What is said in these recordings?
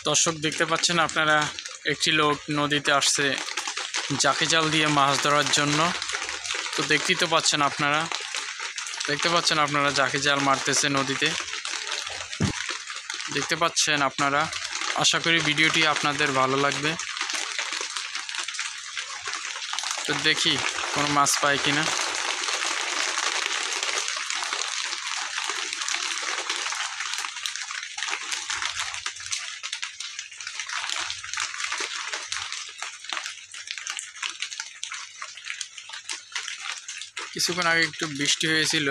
দর্শক দেখতে পাচ্ছেন আপনারা, একটি লোক নদীতে আসছে জাকে জাল দিয়ে মাছ ধরার জন্য। তো দেখতেই তো পাচ্ছেন আপনারা, জাকে জাল মারতেছে নদীতে, দেখতে পাচ্ছেন আপনারা। আশা করি ভিডিওটি আপনাদের ভালো লাগবে। তো দেখি কোনো মাছ পায় কিনা। কিছুক্ষণ আগে একটু বৃষ্টি হয়েছিল,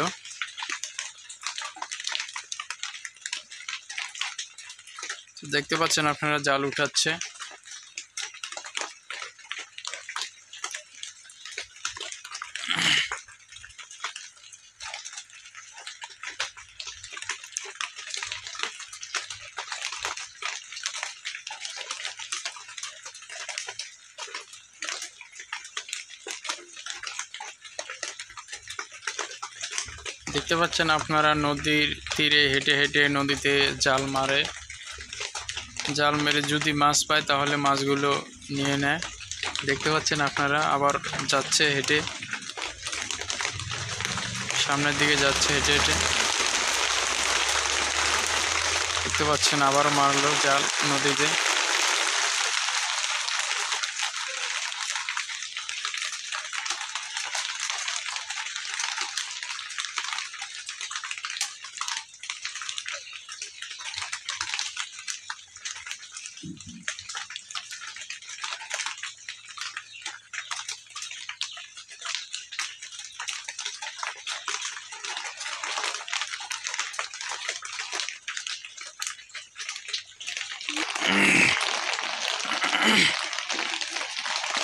দেখতে পাচ্ছেন আপনারা জাল উঠাচ্ছে। দেখতে পাচ্ছেন আপনারা নদীর তীরে হেঁটে হেঁটে নদীতে জাল মারে, জাল মেরে যদি মাছ পায় তাহলে মাছগুলো নিয়ে নেয়। দেখতে পাচ্ছেন আপনারা, আবার যাচ্ছে হেঁটে, সামনের দিকে যাচ্ছে হেঁটে হেঁটে। দেখতে পাচ্ছেন আবারও মারলো জাল নদীতে।